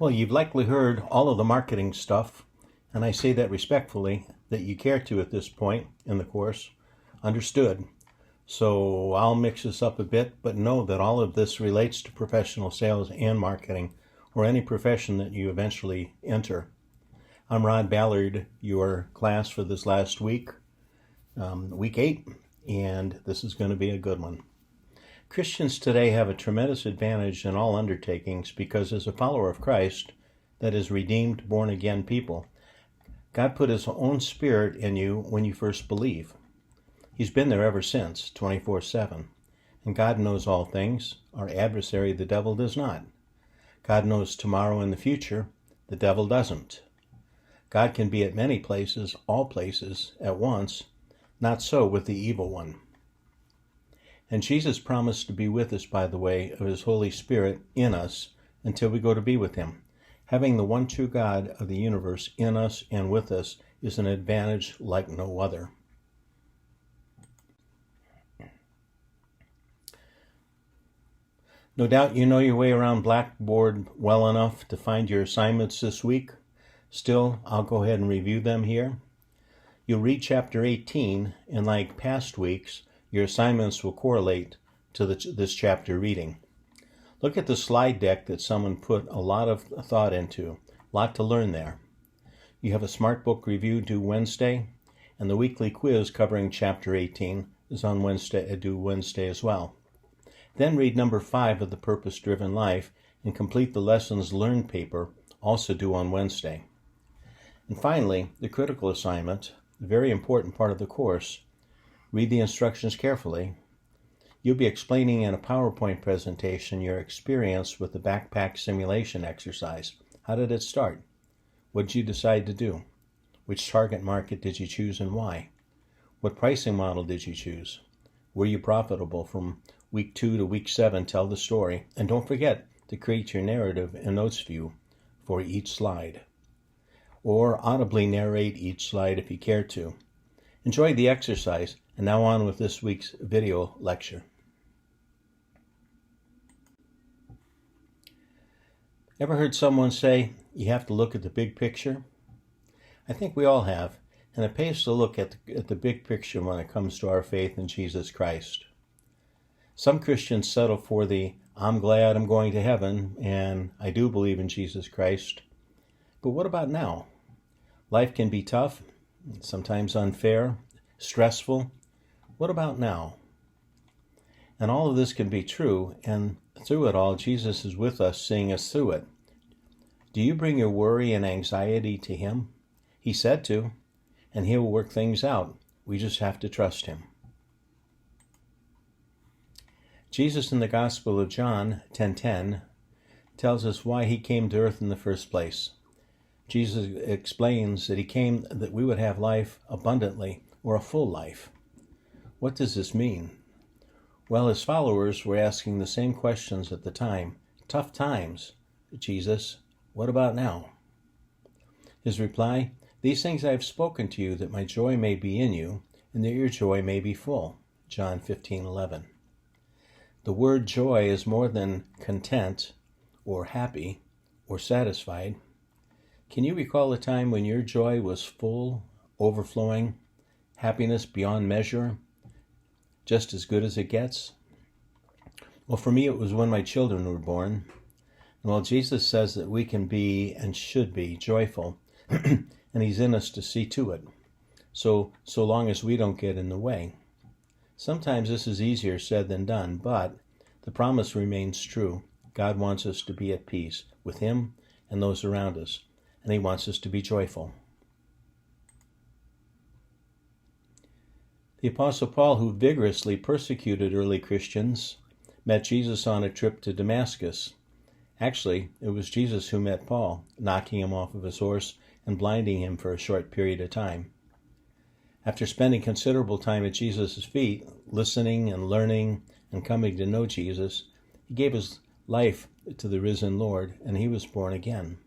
Well, you've likely heard all of the marketing stuff, and I say that respectfully, that you care to at this point in the course. Understood. So I'll mix this up a bit, but know that all of this relates to professional sales and marketing, or any profession that you eventually enter. I'm Rod Ballard, your class for this last week, week 8, and this is going to be a good one. Christians today have a tremendous advantage in all undertakings because as a follower of Christ, that is redeemed, born-again people, God put His own Spirit in you when you first believe. He's been there ever since, 24/7. And God knows all things. Our adversary, the devil, does not. God knows tomorrow and the future. The devil doesn't. God can be at many places, all places, at once. Not so with the evil one. And Jesus promised to be with us by the way of His Holy Spirit in us until we go to be with Him. Having the one true God of the universe in us and with us is an advantage like no other. No doubt you know your way around Blackboard well enough to find your assignments this week. Still, I'll go ahead and review them here. You'll read chapter 18, and like past weeks, your assignments will correlate to this chapter reading. Look at the slide deck that someone put a lot of thought into. A lot to learn there. You have a Smart Book review due Wednesday, and the weekly quiz covering chapter 18 is on due Wednesday as well. Then read number 5 of the Purpose-Driven Life and complete the lessons learned paper, also due on Wednesday. And finally, the critical assignment, a very important part of the course. Read the instructions carefully. You'll be explaining in a PowerPoint presentation your experience with the backpack simulation exercise. How did it start? What did you decide to do? Which target market did you choose and why? What pricing model did you choose? Were you profitable from week 2 to week 7? Tell the story. And don't forget to create your narrative and notes view for each slide. Or audibly narrate each slide if you care to. Enjoy the exercise, and now on with this week's video lecture. Ever heard someone say, you have to look at the big picture? I think we all have, and it pays to look at the big picture when it comes to our faith in Jesus Christ. Some Christians settle for the, I'm glad I'm going to heaven, and I do believe in Jesus Christ. But what about now? Life can be tough, sometimes unfair, stressful. What about now? And all of this can be true, and through it all, Jesus is with us, seeing us through it. Do you bring your worry and anxiety to Him? He said to, and He will work things out. We just have to trust Him. Jesus in the Gospel of John 10:10 tells us why He came to earth in the first place. Jesus explains that He came that we would have life abundantly, or a full life. What does this mean? Well, His followers were asking the same questions at the time. Tough times. Jesus, what about now? His reply, these things I have spoken to you, that my joy may be in you, and that your joy may be full. John 15:11. The word joy is more than content, or happy, or satisfied. Can you recall a time when your joy was full, overflowing, happiness beyond measure, just as good as it gets? Well, for me, it was when my children were born. And while Jesus says that we can be and should be joyful, and He's in us to see to it, so long as we don't get in the way. Sometimes this is easier said than done, but the promise remains true. God wants us to be at peace with Him and those around us, and He wants us to be joyful. The Apostle Paul, who vigorously persecuted early Christians, met Jesus on a trip to Damascus. Actually, it was Jesus who met Paul, knocking him off of his horse and blinding him for a short period of time. After spending considerable time at Jesus' feet, listening and learning and coming to know Jesus, he gave his life to the risen Lord, and he was born again.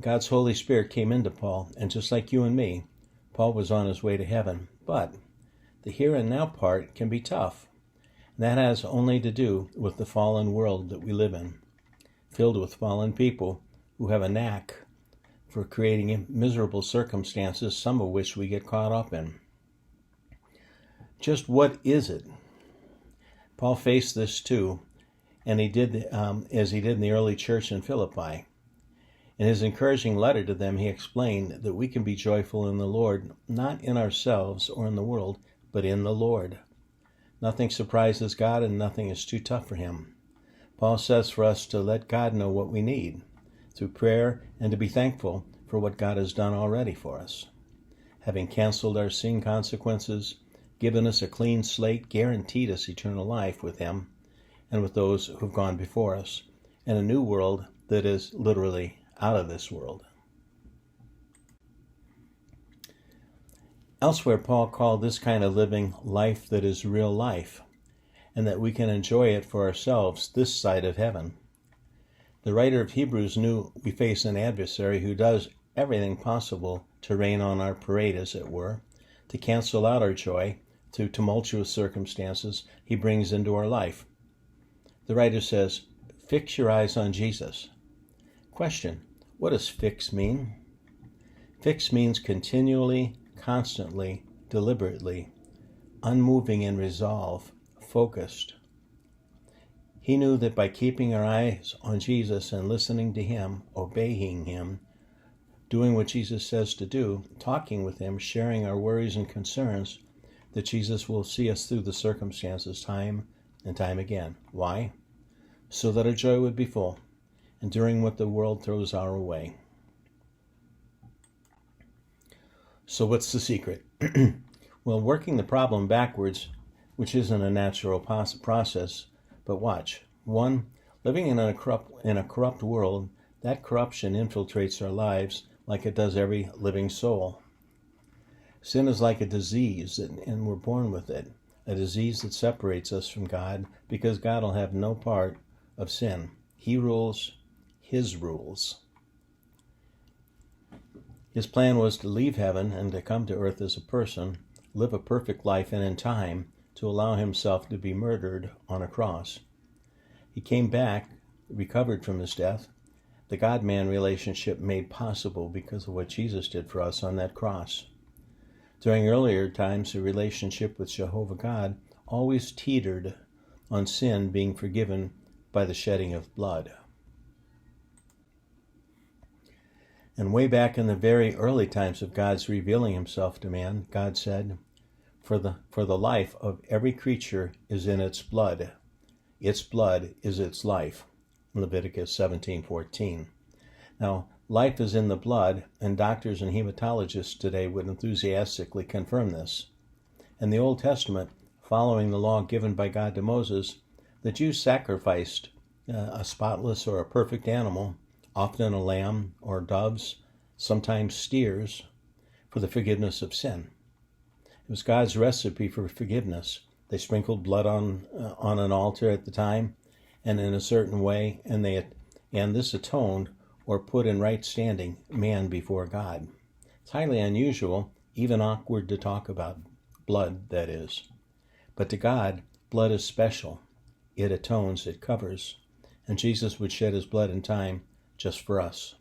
God's Holy Spirit came into Paul, and just like you and me, Paul was on his way to heaven. But the here and now part can be tough. And that has only to do with the fallen world that we live in, filled with fallen people who have a knack for creating miserable circumstances, some of which we get caught up in. Just what is it? Paul faced this too, and he did as he did in the early church in Philippi. In his encouraging letter to them, he explained that we can be joyful in the Lord, not in ourselves or in the world, but in the Lord. Nothing surprises God, and nothing is too tough for him. Paul says for us to let God know what we need through prayer and to be thankful for what God has done already for us. Having canceled our sin consequences, given us a clean slate, guaranteed us eternal life with him and with those who've gone before us, and a new world that is literally out of this world. Elsewhere, Paul called this kind of living life that is real life, and that we can enjoy it for ourselves this side of heaven. The writer of Hebrews knew we face an adversary who does everything possible to rain on our parade, as it were, to cancel out our joy through tumultuous circumstances he brings into our life. The writer says, fix your eyes on Jesus. Question, what does fix mean? Fix means continually, constantly, deliberately, unmoving in resolve, focused. He knew that by keeping our eyes on Jesus and listening to him, obeying him, doing what Jesus says to do, talking with him, sharing our worries and concerns, that Jesus will see us through the circumstances time and time again. Why? So that our joy would be full, enduring what the world throws our way. So what's the secret? Well, working the problem backwards, which isn't a natural process, but watch. 1, living in a corrupt world, that corruption infiltrates our lives like it does every living soul. Sin is like a disease, and we're born with it, a disease that separates us from God, because God will have no part of sin. He rules his rules. His plan was to leave heaven and to come to earth as a person, live a perfect life, and in time to allow himself to be murdered on a cross. He came back, recovered from his death, the God-man relationship made possible because of what Jesus did for us on that cross. During earlier times, the relationship with Jehovah God always teetered on sin being forgiven by the shedding of blood. And way back in the very early times of God's revealing himself to man, God said, For the life of every creature is in its blood. Its blood is its life. Leviticus 17:14. Now, life is in the blood, and doctors and hematologists today would enthusiastically confirm this. In the Old Testament, following the law given by God to Moses, the Jews sacrificed a spotless or a perfect animal, often a lamb or doves, sometimes steers, for the forgiveness of sin. It was God's recipe for forgiveness. They sprinkled blood on an altar at the time, and in a certain way, and this atoned or put in right standing man before God. It's highly unusual, even awkward to talk about blood, that is. But to God, blood is special. It atones, it covers, and Jesus would shed his blood in time just for us.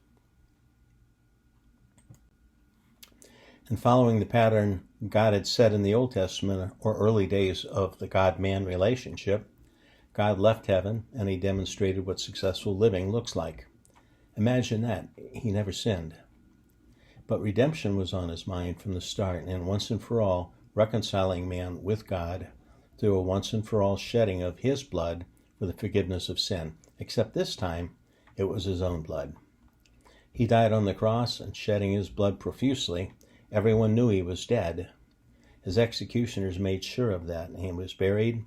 And following the pattern God had set in the Old Testament or early days of the God-man relationship, God left heaven and he demonstrated what successful living looks like. Imagine that. He never sinned. But redemption was on his mind from the start, and once and for all, reconciling man with God through a once and for all shedding of his blood for the forgiveness of sin. Except this time, it was his own blood. He died on the cross, and shedding his blood profusely, everyone knew he was dead. His executioners made sure of that, and he was buried,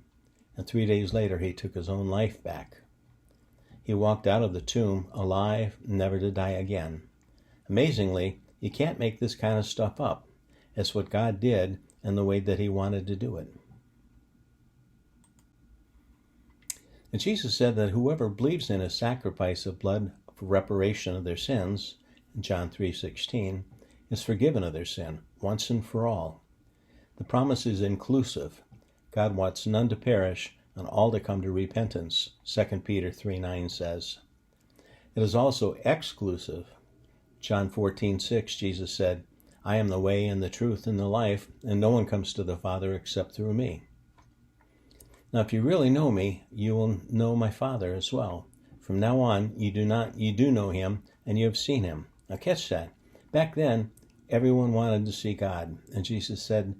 and 3 days later he took his own life back. He walked out of the tomb alive, never to die again. Amazingly, you can't make this kind of stuff up. It's what God did and the way that he wanted to do it. And Jesus said that whoever believes in a sacrifice of blood for reparation of their sins, in John 3:16, is forgiven of their sin, once and for all. The promise is inclusive. God wants none to perish and all to come to repentance, 2 Peter 3:9 says. It is also exclusive. John 14:6, Jesus said, I am the way and the truth and the life, and no one comes to the Father except through me. Now, if you really know me, you will know my Father as well. From now on, you do know him, and you have seen him. Now catch that. Back then, everyone wanted to see God, and Jesus said,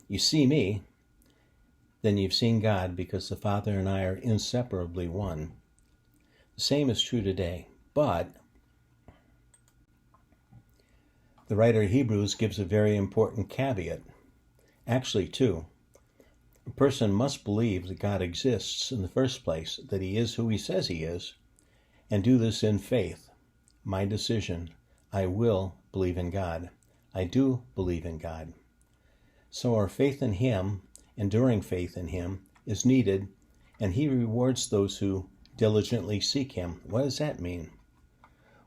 you see me, then you've seen God, because the Father and I are inseparably one. The same is true today, but the writer of Hebrews gives a very important caveat. Actually, two. A person must believe that God exists in the first place, that he is who he says he is, and do this in faith. My decision. I will believe in God. I do believe in God. So our faith in him, enduring faith in him, is needed, and he rewards those who diligently seek him. What does that mean?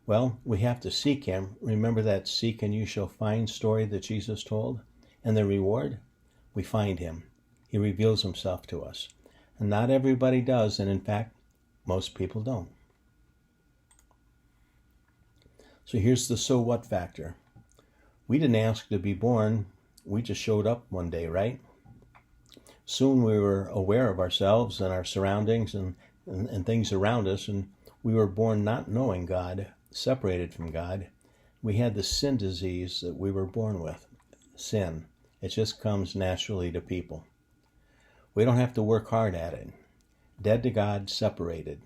Well, we have to seek him. Remember that seek and you shall find story that Jesus told? And the reward? We find him. He reveals himself to us. And not everybody does, and in fact, most people don't. So here's the so what factor. We didn't ask to be born. We just showed up one day, right? Soon we were aware of ourselves and our surroundings and things around us, and we were born not knowing God, separated from God. We had the sin disease that we were born with, sin. It just comes naturally to people. We don't have to work hard at it. Dead to God, separated.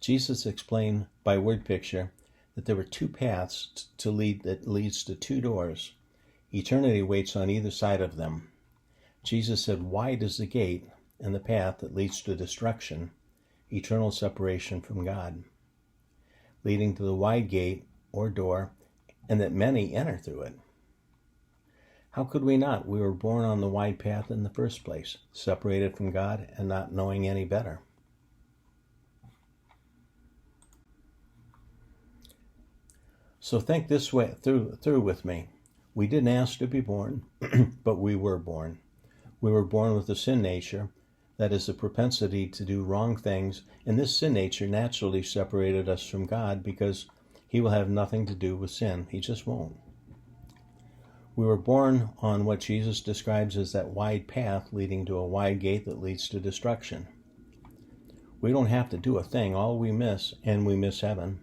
Jesus explained by word picture that there were two paths that leads to two doors. Eternity waits on either side of them. Jesus said, wide is the gate and the path that leads to destruction, eternal separation from God, leading to the wide gate or door, and that many enter through it. How could we not? We were born on the wide path in the first place, separated from God and not knowing any better. So think this way through with me. We didn't ask to be born, but we were born. We were born with a sin nature, that is the propensity to do wrong things, and this sin nature naturally separated us from God because he will have nothing to do with sin. He just won't. We were born on what Jesus describes as that wide path leading to a wide gate that leads to destruction. We don't have to do a thing. All we miss heaven.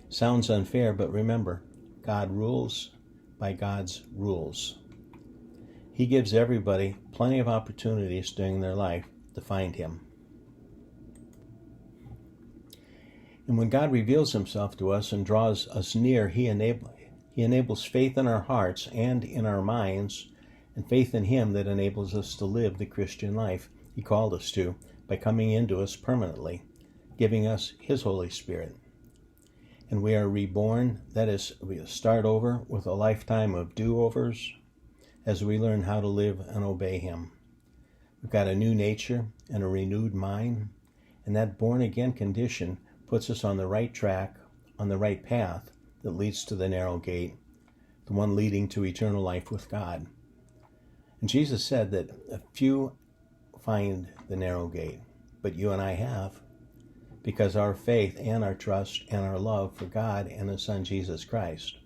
Sounds unfair, but remember, God rules by God's rules. He gives everybody plenty of opportunities during their life to find him. And when God reveals himself to us and draws us near, he enables faith in our hearts and in our minds, and faith in him that enables us to live the Christian life he called us to by coming into us permanently, giving us his Holy Spirit. And we are reborn, that is, we start over with a lifetime of do-overs as we learn how to live and obey him. We've got a new nature and a renewed mind, and that born-again condition puts us on the right track, on the right path that leads to the narrow gate, the one leading to eternal life with God. And Jesus said that a few find the narrow gate, but you and I have, because our faith and our trust and our love for God and his Son Jesus Christ.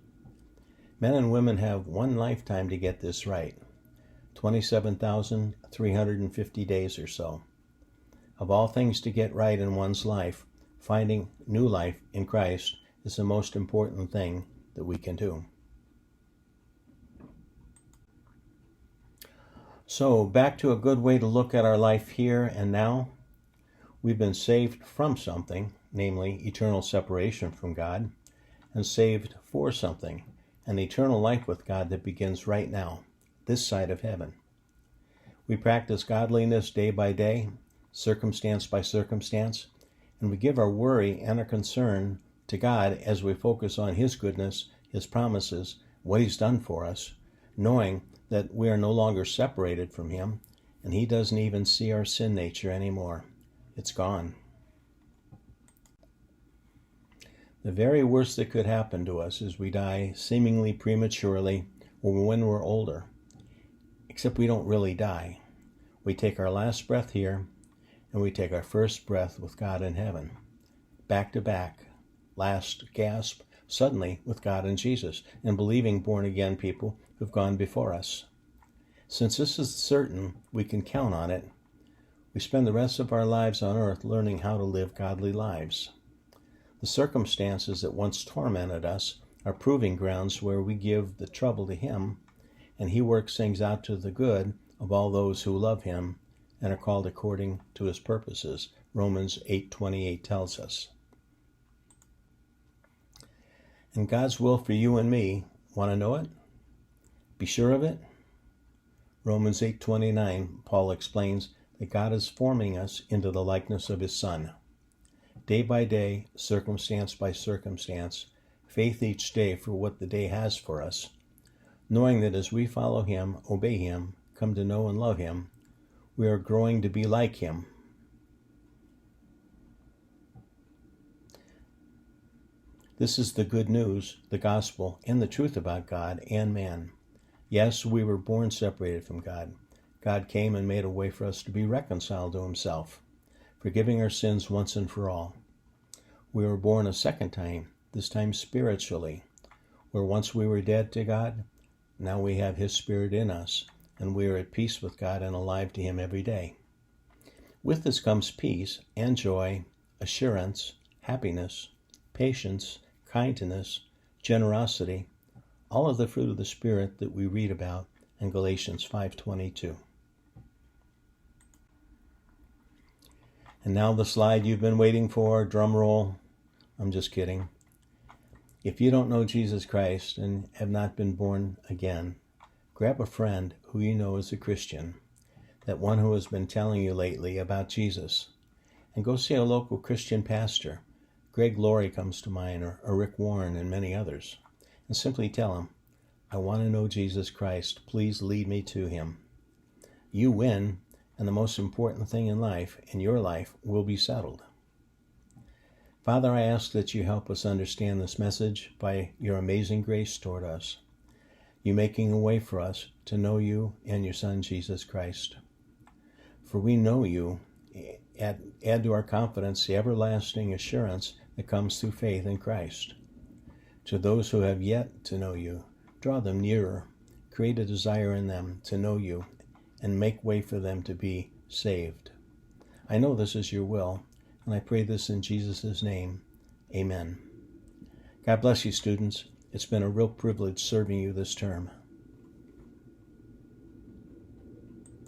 Men and women have one lifetime to get this right, 27,350 days or so. Of all things to get right in one's life, finding new life in Christ is the most important thing that we can do. So, back to a good way to look at our life here and now. We've been saved from something, namely eternal separation from God, and saved for something, an eternal life with God that begins right now, this side of heaven. We practice godliness day by day, circumstance by circumstance, and we give our worry and our concern to God as we focus on his goodness, his promises, what he's done for us, knowing that we are no longer separated from him, and he doesn't even see our sin nature anymore. It's gone. The very worst that could happen to us is we die seemingly prematurely or when we're older. Except we don't really die. We take our last breath here, and we take our first breath with God in heaven. back to back, last gasp, suddenly with God and Jesus, and believing born-again people who've gone before us. Since this is certain, we can count on it. We spend the rest of our lives on earth learning how to live godly lives. The circumstances that once tormented us are proving grounds where we give the trouble to Him, and He works things out to the good of all those who love Him and are called according to His purposes. Romans 8:28 tells us. And God's will for you and me, want to know it? Be sure of it? Romans 8:29, Paul explains that God is forming us into the likeness of His Son. Day by day, circumstance by circumstance, faith each day for what the day has for us, knowing that as we follow Him, obey Him, come to know and love Him, we are growing to be like Him. This is the good news, the gospel, and the truth about God and man. Yes, we were born separated from God. God came and made a way for us to be reconciled to Himself, forgiving our sins once and for all. We were born a second time, this time spiritually, where once we were dead to God, now we have His Spirit in us, and we are at peace with God and alive to Him every day. With this comes peace and joy, assurance, happiness, patience, kindness, generosity, all of the fruit of the Spirit that we read about in Galatians 5:22. And now the slide you've been waiting for, drum roll. I'm just kidding. If you don't know Jesus Christ and have not been born again, grab a friend who you know is a Christian, that one who has been telling you lately about Jesus, and go see a local Christian pastor. Greg Laurie comes to mind, or Rick Warren, and many others, and simply tell him, I want to know Jesus Christ. Please lead me to Him. You win, and the most important thing in life, in your life, will be settled. Father, I ask that you help us understand this message by your amazing grace toward us, you making a way for us to know you and your Son, Jesus Christ. For we know you, add to our confidence the everlasting assurance that comes through faith in Christ. To those who have yet to know you, draw them nearer, create a desire in them to know you, and make way for them to be saved. I know this is your will, and I pray this in Jesus' name. Amen. God bless you, students. It's been a real privilege serving you this term.